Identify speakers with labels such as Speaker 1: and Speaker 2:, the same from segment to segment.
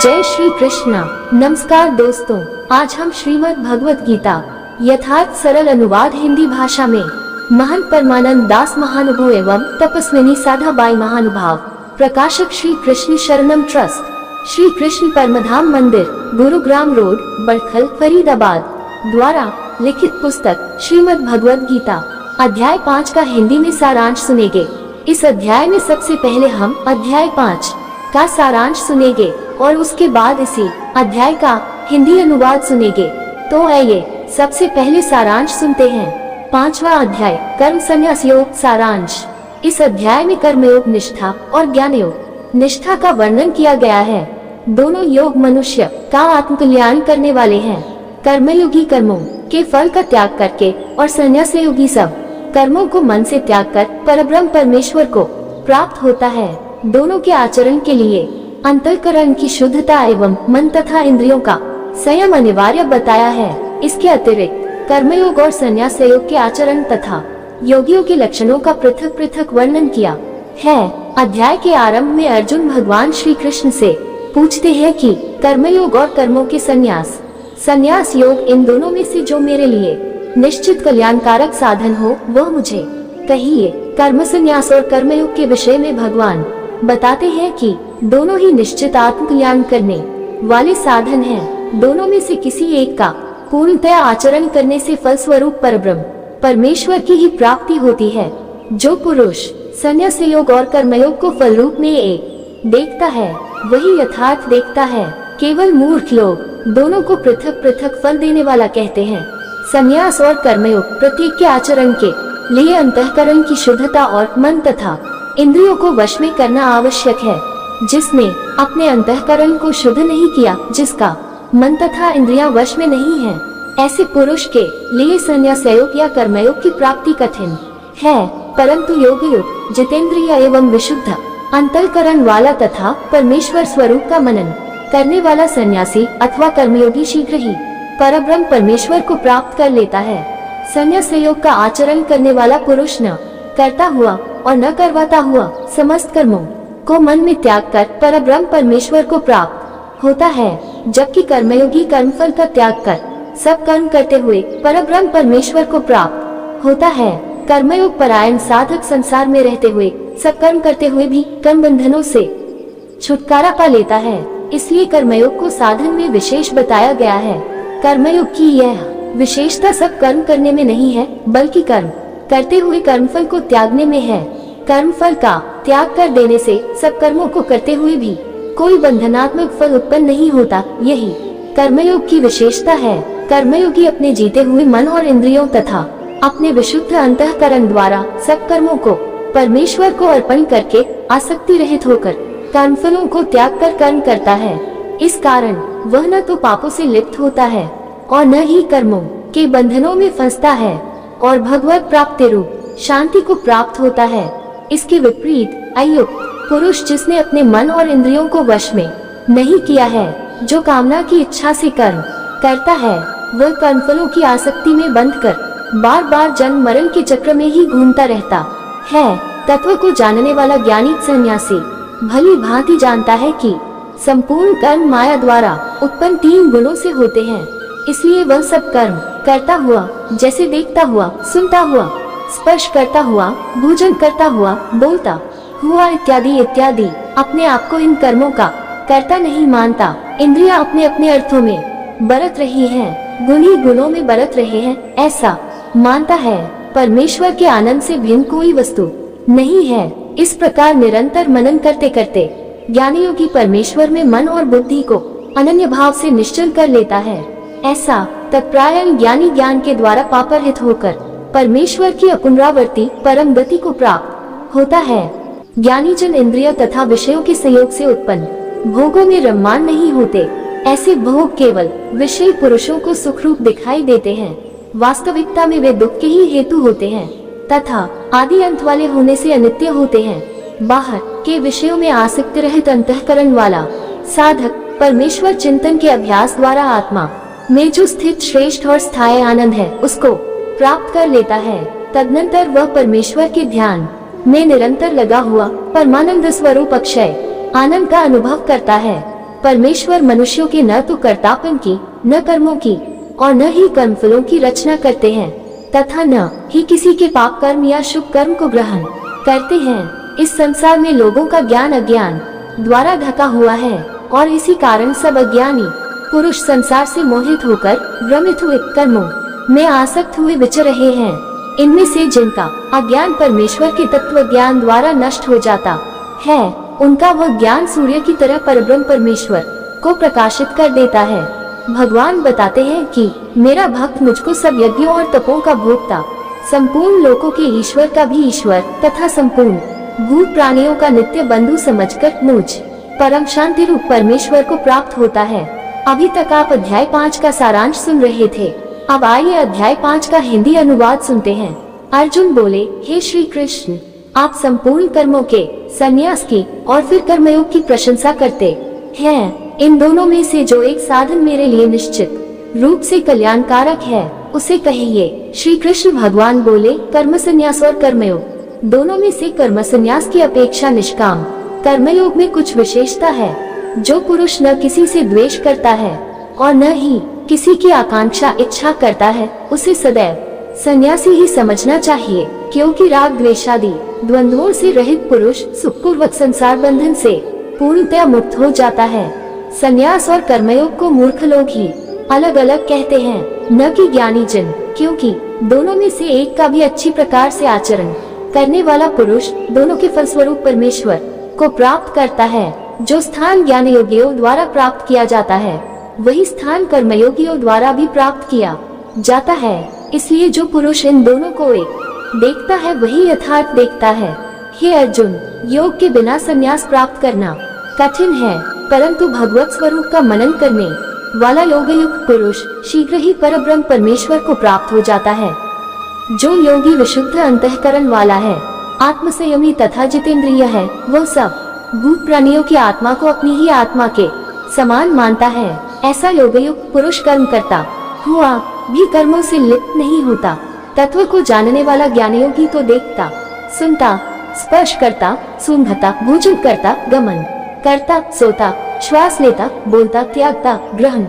Speaker 1: जय श्री कृष्णा। नमस्कार दोस्तों, आज हम श्रीमद् भगवत गीता यथार्थ सरल अनुवाद हिंदी भाषा में महंत परमानंद दास महानुभव एवं तपस्विनी साधाबाई महानुभाव, प्रकाशक श्री कृष्ण शरणम ट्रस्ट, श्री कृष्ण परमधाम मंदिर, गुरुग्राम रोड, बड़खल, फरीदाबाद द्वारा लिखित पुस्तक श्रीमद् भगवत गीता अध्याय 5 का हिंदी में सारांश सुनेंगे। इस अध्याय में सबसे पहले हम अध्याय 5 का सारांश सुनेंगे और उसके बाद इसी अध्याय का हिंदी अनुवाद सुनेंगे। तो आइए सबसे पहले सारांश सुनते हैं। 5वां अध्याय कर्म संन्यास योग सारांश। इस अध्याय में कर्मयोग निष्ठा और ज्ञान योग निष्ठा का वर्णन किया गया है। दोनों योग मनुष्य का आत्मकल्याण करने वाले हैं। कर्मयोगी कर्मों के फल का त्याग करके और संन्यास योगी सब कर्मों को मन से त्याग कर परब्रह्म परमेश्वर को प्राप्त होता है। दोनों के आचरण के लिए अंतःकरण की शुद्धता एवं मन तथा इंद्रियों का संयम अनिवार्य बताया है। इसके अतिरिक्त कर्मयोग और संन्यास योग के आचरण तथा योगियों के लक्षणों का पृथक पृथक वर्णन किया है। अध्याय के आरंभ में अर्जुन भगवान श्री कृष्ण से पूछते हैं कि कर्मयोग और कर्मों के संन्यास योग, इन दोनों में से जो मेरे लिए निश्चित कल्याणकारक साधन हो वह मुझे कहिए। कर्म संन्यास और कर्मयोग के विषय में भगवान बताते हैं कि दोनों ही निश्चित आत्मकल्याण करने वाले साधन हैं। दोनों में से किसी एक का पूर्णतया आचरण करने से फलस्वरूप परब्रह्म परमेश्वर की ही प्राप्ति होती है। जो पुरुष संन्यास योग और कर्मयोग को फल रूप में एक देखता है वही यथार्थ देखता है। केवल मूर्ख लोग दोनों को पृथक पृथक फल देने वाला कहते हैं। संन्यास और कर्मयोग प्रत्येक के आचरण के लिए अंतःकरण की शुद्धता और मन तथा इंद्रियों को वश में करना आवश्यक है। जिसने अपने अंतःकरण को शुद्ध नहीं किया, जिसका मन तथा इंद्रियां वश में नहीं है, ऐसे पुरुष के लिए संन्यास योग या कर्मयोग की प्राप्ति कठिन है। परंतु योग युक्त जितेंद्रिय एवं विशुद्ध अंतःकरण वाला तथा परमेश्वर स्वरूप का मनन करने वाला सन्यासी अथवा कर्मयोगी शीघ्र ही परब्रह्म परमेश्वर को प्राप्त कर लेता है। संन्यास योग का आचरण करने वाला पुरुष न करता हुआ और न करवाता हुआ समस्त कर्मों को मन में त्याग कर परब्रह्म परमेश्वर को प्राप्त होता है, जबकि कर्मयोगी कर्मफल का त्याग कर सब कर्म करते हुए परब्रह्म परमेश्वर को प्राप्त होता है। कर्मयोग परायण साधक संसार में रहते हुए सब कर्म करते हुए भी कर्म बंधनों से छुटकारा पा लेता है। इसलिए कर्मयोग को साधन में विशेष बताया गया है। कर्मयोग की यह विशेषता सब कर्म करने में नहीं है, बल्कि कर्म करते हुए कर्मफल को त्यागने में है। कर्मफल का त्याग कर देने से सब कर्मों को करते हुए भी कोई बंधनात्मक फल उत्पन्न नहीं होता। यही कर्मयोग की विशेषता है। कर्मयोगी अपने जीते हुए मन और इंद्रियों तथा अपने विशुद्ध अंतःकरण द्वारा सब कर्मों को परमेश्वर को अर्पण करके आसक्ति रहित होकर कर्मफलों को त्याग कर कर्म करता है। इस कारण वह न तो पापों से लिप्त होता है और न ही कर्मों के बंधनों में फंसता है और भगवत प्राप्ति रूप शांति को प्राप्त होता है। इसके विपरीत अयुक्त पुरुष, जिसने अपने मन और इंद्रियों को वश में नहीं किया है, जो कामना की इच्छा से कर्म करता है, वह कर्मफलों की आसक्ति में बंध कर बार बार जन्म मरण के चक्र में ही घूमता रहता है। तत्व को जानने वाला ज्ञानी सन्यासी भली भांति जानता है कि संपूर्ण कर्म माया द्वारा उत्पन्न 3 गुणों से होते हैं। इसलिए वह सब कर्म करता हुआ, जैसे देखता हुआ, सुनता हुआ, स्पर्श करता हुआ, भोजन करता हुआ, बोलता हुआ इत्यादि इत्यादि अपने आप को इन कर्मों का कर्ता नहीं मानता। इंद्रियां अपने अपने अर्थों में बरत रही हैं, गुण ही गुणों में बरत रहे हैं, ऐसा मानता है। परमेश्वर के आनंद से भिन्न कोई वस्तु नहीं है। इस प्रकार निरंतर मनन करते करते ज्ञानी योगी परमेश्वर में मन और बुद्धि को अनन्य भाव से निश्चल कर लेता है। ऐसा तत्परायण ज्ञानी ज्ञान के द्वारा पापरहित होकर परमेश्वर की अपुनरावर्ती परम गति को प्राप्त होता है। ज्ञानी जन इंद्रिय तथा विषयों के संयोग से उत्पन्न भोगों में रममान नहीं होते। ऐसे भोग केवल विषयी पुरुषों को सुखरूप दिखाई देते हैं। वास्तविकता में वे दुख के ही हेतु होते हैं तथा आदि अंत वाले होने से अनित्य होते हैं। बाहर के विषयों में आसक्ति रहित अंतःकरण वाला साधक परमेश्वर चिंतन के अभ्यास द्वारा आत्मा में जो स्थित श्रेष्ठ और स्थायी आनंद है, उसको प्राप्त कर लेता है। तदनंतर वह परमेश्वर के ध्यान में निरंतर लगा हुआ परमानंद स्वरूप अक्षय आनंद का अनुभव करता है। परमेश्वर मनुष्यों के न तो कर्तापन की, न कर्मों की और न ही कर्मफलों की रचना करते हैं, तथा न ही किसी के पाप कर्म या शुभ कर्म को ग्रहण करते हैं। इस संसार में लोगों का ज्ञान अज्ञान द्वारा ढका हुआ है और इसी कारण सब अज्ञानी पुरुष संसार से मोहित होकर भ्रमित हुए कर्मों में आसक्त हुए विचर रहे हैं। इनमें से जिनका अज्ञान परमेश्वर के तत्व ज्ञान द्वारा नष्ट हो जाता है, उनका वह ज्ञान सूर्य की तरह परब्रह्म परमेश्वर को प्रकाशित कर देता है। भगवान बताते हैं कि मेरा भक्त मुझको सब यज्ञों और तपों का भोक्ता, संपूर्ण लोकों के ईश्वर का भी ईश्वर तथा संपूर्ण भूत प्राणियों का नित्य बंधु समझकर मुझ परम शांति रूप परमेश्वर को प्राप्त होता है। अभी तक आप अध्याय 5 का सारांश सुन रहे थे। अब आइए अध्याय 5 का हिंदी अनुवाद सुनते हैं। अर्जुन बोले, हे श्री कृष्ण, आप संपूर्ण कर्मों के संन्यास की और फिर कर्मयोग की प्रशंसा करते हैं। इन दोनों में से जो एक साधन मेरे लिए निश्चित रूप से कल्याणकारक है, उसे कहिए। श्री कृष्ण भगवान बोले, कर्म संन्यास और कर्मयोग दोनों में से कर्म संन्यास की अपेक्षा निष्काम कर्मयोग में कुछ विशेषता है। जो पुरुष न किसी से द्वेष करता है और न ही किसी की आकांक्षा इच्छा करता है, उसे सदैव सन्यासी ही समझना चाहिए, क्योंकि राग द्वेषादि द्वंद्वों से रहित पुरुष सुखपूर्वक संसार बंधन से पूर्णतया मुक्त हो जाता है। संन्यास और कर्मयोग को मूर्ख लोग ही अलग अलग कहते हैं, न कि ज्ञानी जन, क्योंकि दोनों में से एक का भी अच्छी प्रकार से आचरण करने वाला पुरुष दोनों के फलस्वरूप परमेश्वर को प्राप्त करता है। जो स्थान ज्ञान योगियों द्वारा प्राप्त किया जाता है, वही स्थान कर्मयोगियों द्वारा भी प्राप्त किया जाता है। इसलिए जो पुरुष इन दोनों को एक देखता है, वही यथार्थ देखता है। हे अर्जुन, योग के बिना संन्यास प्राप्त करना कठिन है, परंतु भगवत स्वरूप का मनन करने वाला योगयुक्त पुरुष शीघ्र ही परब्रह्म परमेश्वर को प्राप्त हो जाता है। जो योगी विशुद्ध अंतःकरण वाला है, आत्मसंयमी तथा जितेंद्रिय है, वह सब भूत प्राणियों की आत्मा को अपनी ही आत्मा के समान मानता है। ऐसा योगयुक्त पुरुष कर्म करता हुआ भी कर्मों से लिप्त नहीं होता। तत्व को जानने वाला ज्ञानयोगी तो देखता, सुनता, स्पर्श करता, सूंघता, भोजन करता, गमन करता, सोता, श्वास लेता, बोलता, त्यागता, ग्रहण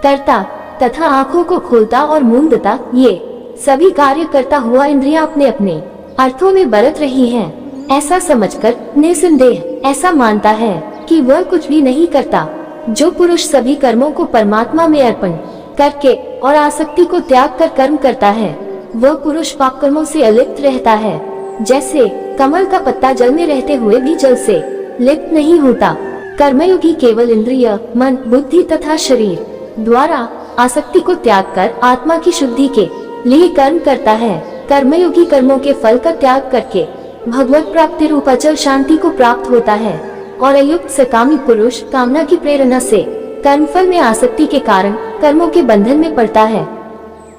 Speaker 1: करता तथा आँखों को खोलता और मूंदता, ये सभी कार्य करता हुआ इंद्रियां अपने अपने अर्थों में बरत रही हैं। ऐसा समझकर निसंदेह ऐसा मानता है कि वह कुछ भी नहीं करता। जो पुरुष सभी कर्मों को परमात्मा में अर्पण करके और आसक्ति को त्याग कर कर्म करता है, वह पुरुष पाप कर्मों से अलिप्त रहता है। जैसे कमल का पत्ता जल में रहते हुए भी जल से लिप्त नहीं होता। कर्मयोगी केवल इंद्रिय, मन, बुद्धि तथा शरीर द्वारा आसक्ति को त्याग कर आत्मा की शुद्धि के लिए कर्म करता है। कर्मयोगी कर्मों के फल का त्याग करके भगवत प्राप्ति रूप अचल शांति को प्राप्त होता है और अयुक्त सकामी पुरुष कामना की प्रेरणा से कर्मफल में आसक्ति के कारण कर्मों के बंधन में पड़ता है,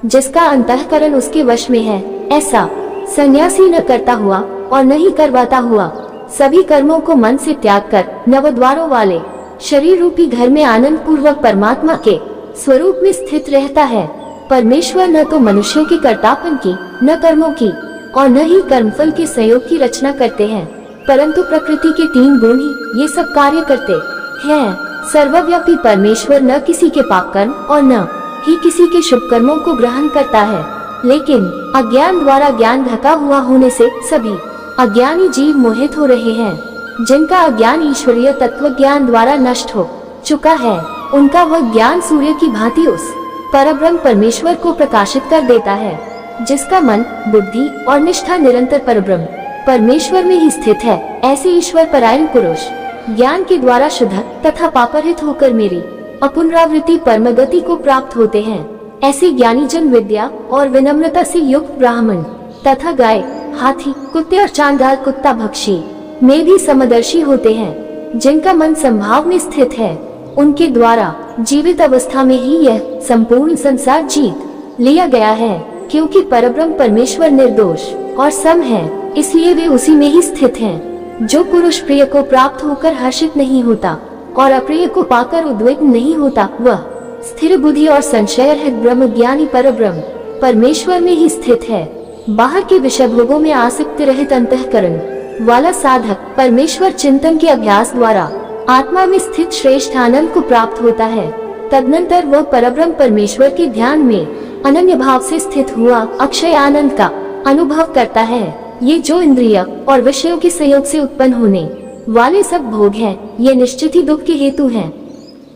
Speaker 1: जिसका अंतःकरण उसके वश में है। ऐसा सन्यासी न करता हुआ और न ही करवाता हुआ सभी कर्मों को मन से त्याग कर नवद्वारों वाले शरीर रूपी घर में आनंद पूर्वक परमात्मा के स्वरूप में स्थित रहता है। परमेश्वर न तो मनुष्यों के कर्तापन की, न कर्मों की और न ही कर्मफल के संयोग की रचना करते हैं, परंतु प्रकृति के 3 गुण ही ये सब कार्य करते हैं। सर्वव्यापी परमेश्वर न किसी के पाप कर्म और न ही किसी के शुभ कर्मों को ग्रहण करता है, लेकिन अज्ञान द्वारा ज्ञान ढका हुआ होने से सभी अज्ञानी जीव मोहित हो रहे हैं। जिनका अज्ञान ईश्वरीय तत्व ज्ञान द्वारा नष्ट हो चुका है, उनका वह ज्ञान सूर्य की भांति उस परब्रह्म परमेश्वर को प्रकाशित कर देता है, जिसका मन, बुद्धि और निष्ठा निरंतर परब्रह्म परमेश्वर में ही स्थित है। ऐसे ईश्वर परायण पुरुष ज्ञान के द्वारा शुद्ध तथा पापरहित होकर मेरी अपुनरावृत्ति परम गति को प्राप्त होते हैं। ऐसे ज्ञानी जन विद्या और विनम्रता से युक्त ब्राह्मण तथा गाय, हाथी, कुत्ते और चांडाल कुत्ता भक्षी में भी समदर्शी होते हैं। जिनका मन संभाव में स्थित है, उनके द्वारा जीवित अवस्था में ही यह संपूर्ण संसार जीत लिया गया है। क्योंकि परब्रह्म परमेश्वर निर्दोष और सम है, इसलिए वे उसी में ही स्थित हैं। जो पुरुष प्रिय को प्राप्त होकर हर्षित नहीं होता और अप्रिय को पाकर उद्विग्न नहीं होता, वह स्थिर बुद्धि और संशय रहित ब्रह्म ज्ञानी परब्रह्म परमेश्वर में ही स्थित है। बाहर के विषय भोगों में आसक्ति रहित अंतःकरण वाला साधक परमेश्वर चिंतन के अभ्यास द्वारा आत्मा में स्थित श्रेष्ठ आनंद को प्राप्त होता है। तदनंतर वह परब्रह्म परमेश्वर के ध्यान में अनन्य भाव से स्थित हुआ अक्षय आनंद का अनुभव करता है। ये जो इंद्रिय और विषयों के संयोग से उत्पन्न होने वाले सब भोग हैं, ये निश्चित ही दुख के हेतु हैं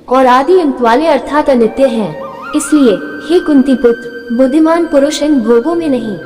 Speaker 1: और आदि अंत वाले अर्थात अनित्य हैं। इसलिए हे कुंती पुत्र, बुद्धिमान पुरुष इन भोगों में नहीं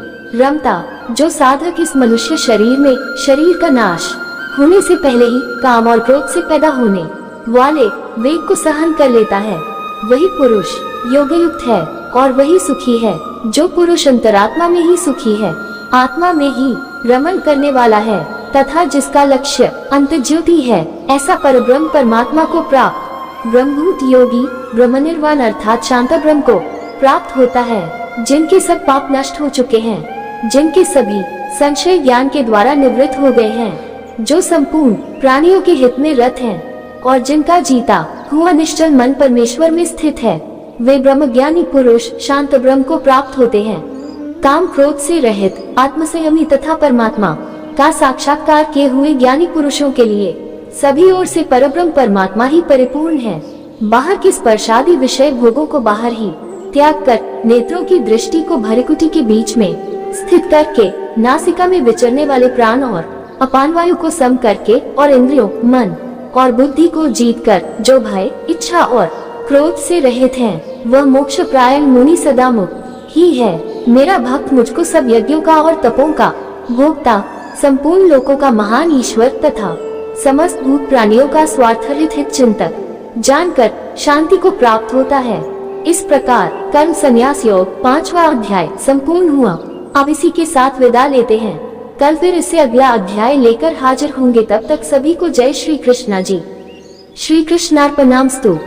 Speaker 1: रमता। जो साधक इस मनुष्य शरीर में शरीर का नाश होने से पहले ही काम और क्रोध से पैदा होने वाले वेग को सहन कर लेता है, वही पुरुष योगयुक्त है और वही सुखी है। जो पुरुष अंतरात्मा में ही सुखी है, आत्मा में ही रमण करने वाला है तथा जिसका लक्ष्य अंत ज्योति है, ऐसा परब्रह्म परमात्मा को प्राप्त ब्रह्मभूत योगी ब्रह्मनिर्वाण अर्थात शांत ब्रह्म को प्राप्त होता है। जिनके सब पाप नष्ट हो चुके हैं, जिनके सभी संशय ज्ञान के द्वारा निवृत्त हो गए हैं, जो संपूर्ण प्राणियों के हित में रत हैं और जिनका जीता हुआ निश्चल मन परमेश्वर में स्थित है, वे ब्रह्मज्ञानी पुरुष शांत ब्रह्म को प्राप्त होते हैं। काम क्रोध से रहित आत्मसंयमी तथा परमात्मा का साक्षात्कार किए हुए ज्ञानी पुरुषों के लिए सभी ओर से परब्रह्म परमात्मा ही परिपूर्ण है। बाहर के स्पर्शादि विषय भोगों को बाहर ही त्याग कर नेत्रों की दृष्टि को भृकुटी के बीच में स्थित करके नासिका में विचरने वाले प्राण और अपान वायु को सम करके और इंद्रियों मन और बुद्धि को जीत कर जो भय इच्छा और क्रोध से रहित हैं, वह मोक्ष प्रायण मुनि सदा मुक्त ही है। मेरा भक्त मुझको सब यज्ञों का और तपों का भोक्ता, संपूर्ण लोकों का महान ईश्वर तथा समस्त भूत प्राणियों का स्वार्थरहित हित चिंतक जानकर शांति को प्राप्त होता है। इस प्रकार कर्म संन्यास योग 5वां अध्याय संपूर्ण हुआ। अब इसी के साथ विदा लेते हैं। कल फिर इससे अगला अध्याय लेकर हाजिर होंगे। तब तक सभी को जय श्री कृष्णा जी। श्री कृष्णार्पणमस्तु।